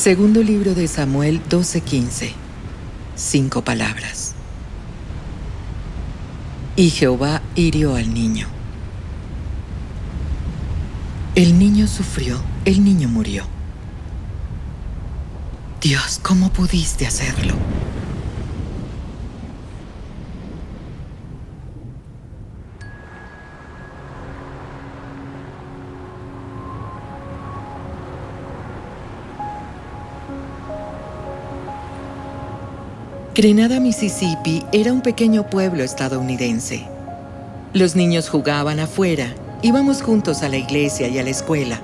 Segundo libro de Samuel 12:15. 5 palabras. Y Jehová hirió al niño. El niño sufrió, el niño murió. Dios, ¿cómo pudiste hacerlo? Grenada, Mississippi, era un pequeño pueblo estadounidense. Los niños jugaban afuera, íbamos juntos a la iglesia y a la escuela.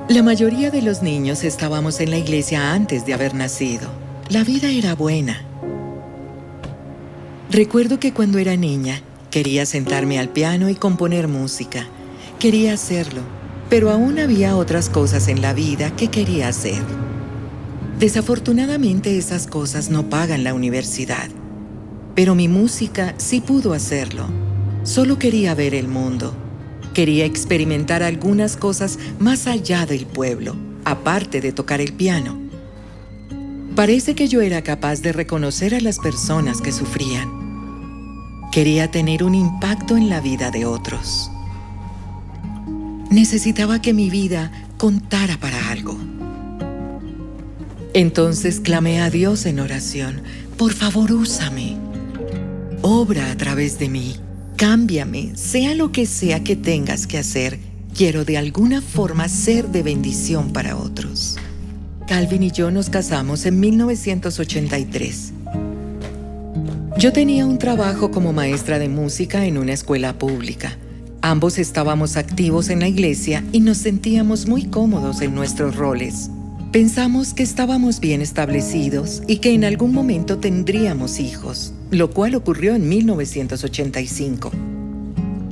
La mayoría de los niños estábamos en la iglesia antes de haber nacido. La vida era buena. Recuerdo que cuando era niña, quería sentarme al piano y componer música. Quería hacerlo, pero aún había otras cosas en la vida que quería hacer. Desafortunadamente, esas cosas no pagan la universidad. Pero mi música sí pudo hacerlo. Solo quería ver el mundo. Quería experimentar algunas cosas más allá del pueblo, aparte de tocar el piano. Parece que yo era capaz de reconocer a las personas que sufrían. Quería tener un impacto en la vida de otros. Necesitaba que mi vida contara para algo. Entonces clamé a Dios en oración: por favor, úsame. Obra a través de mí. Cámbiame, sea lo que sea que tengas que hacer. Quiero de alguna forma ser de bendición para otros. Calvin y yo nos casamos en 1983. Yo tenía un trabajo como maestra de música en una escuela pública. Ambos estábamos activos en la iglesia y nos sentíamos muy cómodos en nuestros roles. Pensamos que estábamos bien establecidos y que en algún momento tendríamos hijos, lo cual ocurrió en 1985.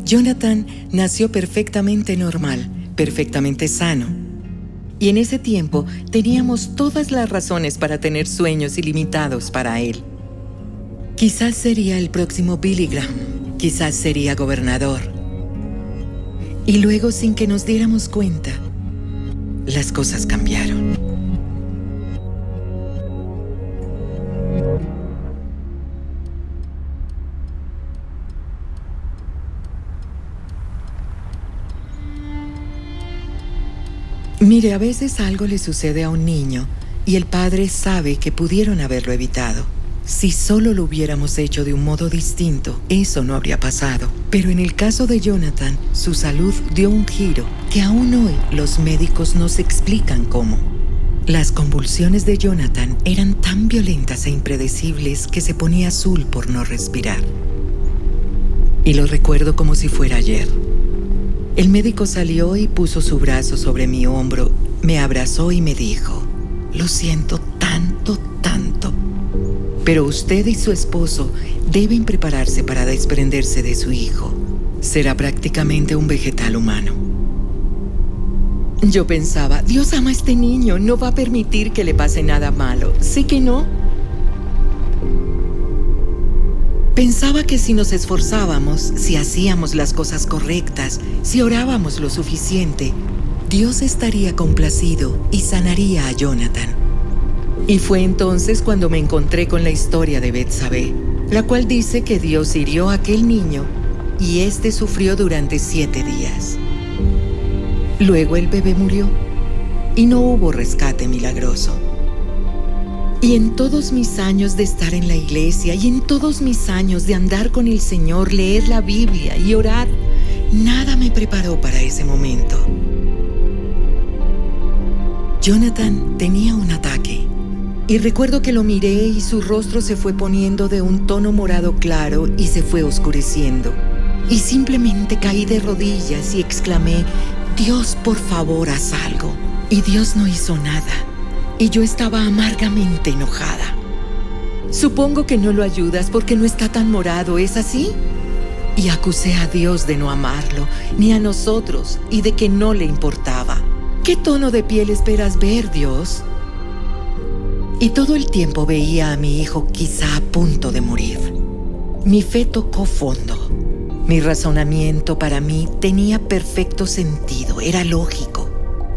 Jonathan nació perfectamente normal, perfectamente sano. Y en ese tiempo teníamos todas las razones para tener sueños ilimitados para él. Quizás sería el próximo Billy Graham, quizás sería gobernador. Y luego, sin que nos diéramos cuenta, las cosas cambiaron. Mire, a veces algo le sucede a un niño y el padre sabe que pudieron haberlo evitado. Si solo lo hubiéramos hecho de un modo distinto, eso no habría pasado. Pero en el caso de Jonathan, su salud dio un giro que aún hoy los médicos no se explican cómo. Las convulsiones de Jonathan eran tan violentas e impredecibles que se ponía azul por no respirar. Y lo recuerdo como si fuera ayer. El médico salió y puso su brazo sobre mi hombro, me abrazó y me dijo: lo siento tanto, tanto. Pero usted y su esposo deben prepararse para desprenderse de su hijo. Será prácticamente un vegetal humano. Yo pensaba: Dios ama a este niño, no va a permitir que le pase nada malo. ¿Sí que no? Pensaba que si nos esforzábamos, si hacíamos las cosas correctas, si orábamos lo suficiente, Dios estaría complacido y sanaría a Jonathan. Y fue entonces cuando me encontré con la historia de Betsabé, la cual dice que Dios hirió a aquel niño y éste sufrió durante 7 días. Luego el bebé murió y no hubo rescate milagroso. Y en todos mis años de estar en la iglesia y en todos mis años de andar con el Señor, leer la Biblia y orar, nada me preparó para ese momento. Jonathan tenía un ataque. Y recuerdo que lo miré y su rostro se fue poniendo de un tono morado claro y se fue oscureciendo. Y simplemente caí de rodillas y exclamé: Dios, por favor, haz algo. Y Dios no hizo nada. Y yo estaba amargamente enojada. Supongo que no lo ayudas porque no está tan morado, ¿es así? Y acusé a Dios de no amarlo, ni a nosotros, y de que no le importaba. ¿Qué tono de piel esperas ver, Dios? Y todo el tiempo veía a mi hijo quizá a punto de morir. Mi fe tocó fondo. Mi razonamiento para mí tenía perfecto sentido, era lógico.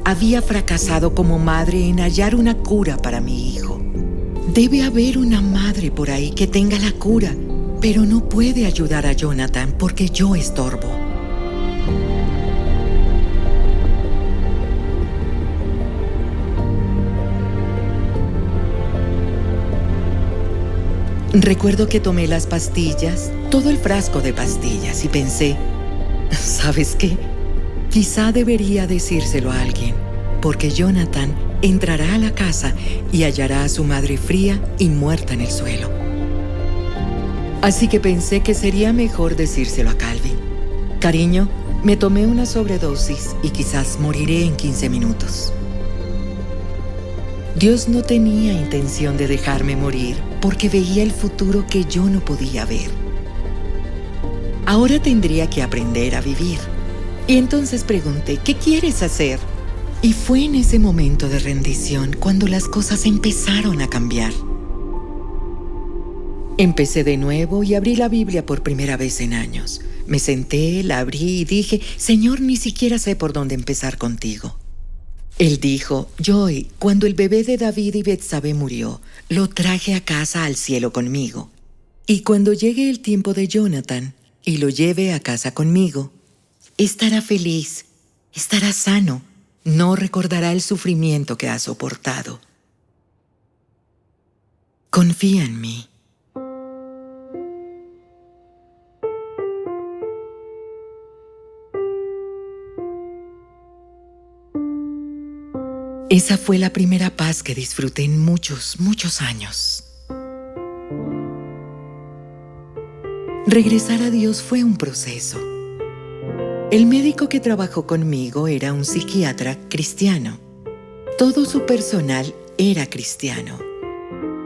había fracasado como madre en hallar una cura para mi hijo. Debe haber una madre por ahí que tenga la cura, pero no puede ayudar a Jonathan porque yo estorbo. Recuerdo que tomé las pastillas, todo el frasco de pastillas, y pensé, ¿sabes qué? Quizá debería decírselo a alguien, porque Jonathan entrará a la casa y hallará a su madre fría y muerta en el suelo. Así que pensé que sería mejor decírselo a Calvin. Cariño, me tomé una sobredosis y quizás moriré en 15 minutos. Dios no tenía intención de dejarme morir porque veía el futuro que yo no podía ver. Ahora tendría que aprender a vivir. Y entonces pregunté, ¿qué quieres hacer? Y fue en ese momento de rendición cuando las cosas empezaron a cambiar. Empecé de nuevo y abrí la Biblia por primera vez en años. Me senté, la abrí y dije, Señor, ni siquiera sé por dónde empezar contigo. Él dijo, Joy, cuando el bebé de David y Betsabé murió, lo traje a casa al cielo conmigo. Y cuando llegue el tiempo de Jonathan y lo lleve a casa conmigo, estará feliz, estará sano, no recordará el sufrimiento que ha soportado. Confía en mí. Esa fue la primera paz que disfruté en muchos, muchos años. Regresar a Dios fue un proceso. El médico que trabajó conmigo era un psiquiatra cristiano. Todo su personal era cristiano.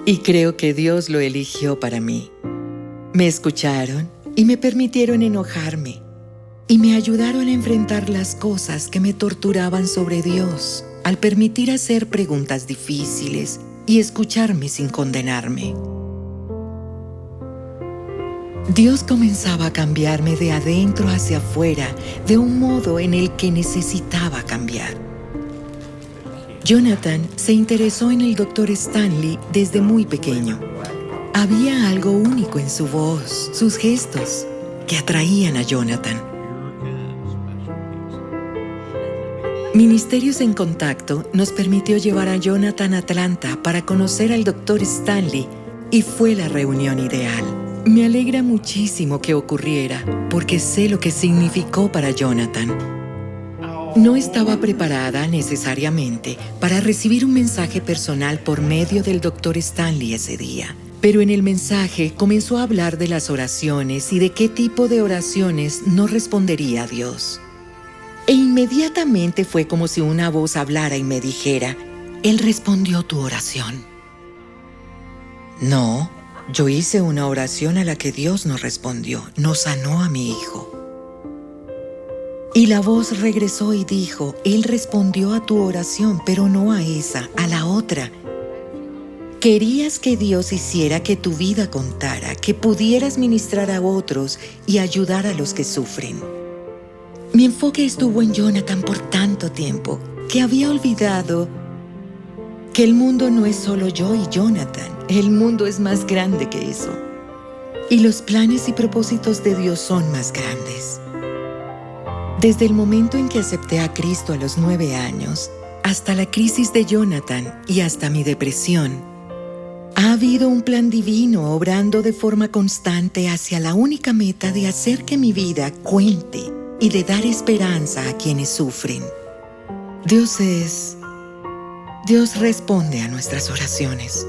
Y creo que Dios lo eligió para mí. Me escucharon y me permitieron enojarme. Y me ayudaron a enfrentar las cosas que me torturaban sobre Dios, al permitir hacer preguntas difíciles y escucharme sin condenarme. Dios comenzaba a cambiarme de adentro hacia afuera de un modo en el que necesitaba cambiar. Jonathan se interesó en el Dr. Stanley desde muy pequeño. Había algo único en su voz, sus gestos, que atraían a Jonathan. Ministerios en Contacto nos permitió llevar a Jonathan a Atlanta para conocer al Dr. Stanley y fue la reunión ideal. Me alegra muchísimo que ocurriera porque sé lo que significó para Jonathan. No estaba preparada necesariamente para recibir un mensaje personal por medio del Dr. Stanley ese día, pero en el mensaje comenzó a hablar de las oraciones y de qué tipo de oraciones no respondería a Dios. E inmediatamente fue como si una voz hablara y me dijera, Él respondió tu oración. No, yo hice una oración a la que Dios no respondió, no sanó a mi hijo. Y la voz regresó y dijo, Él respondió a tu oración, pero no a esa, a la otra. Querías que Dios hiciera que tu vida contara, que pudieras ministrar a otros y ayudar a los que sufren. Mi enfoque estuvo en Jonathan por tanto tiempo que había olvidado que el mundo no es solo yo y Jonathan. El mundo es más grande que eso. Y los planes y propósitos de Dios son más grandes. Desde el momento en que acepté a Cristo a los 9 años, hasta la crisis de Jonathan y hasta mi depresión, ha habido un plan divino obrando de forma constante hacia la única meta de hacer que mi vida cuente y de dar esperanza a quienes sufren. Dios responde a nuestras oraciones.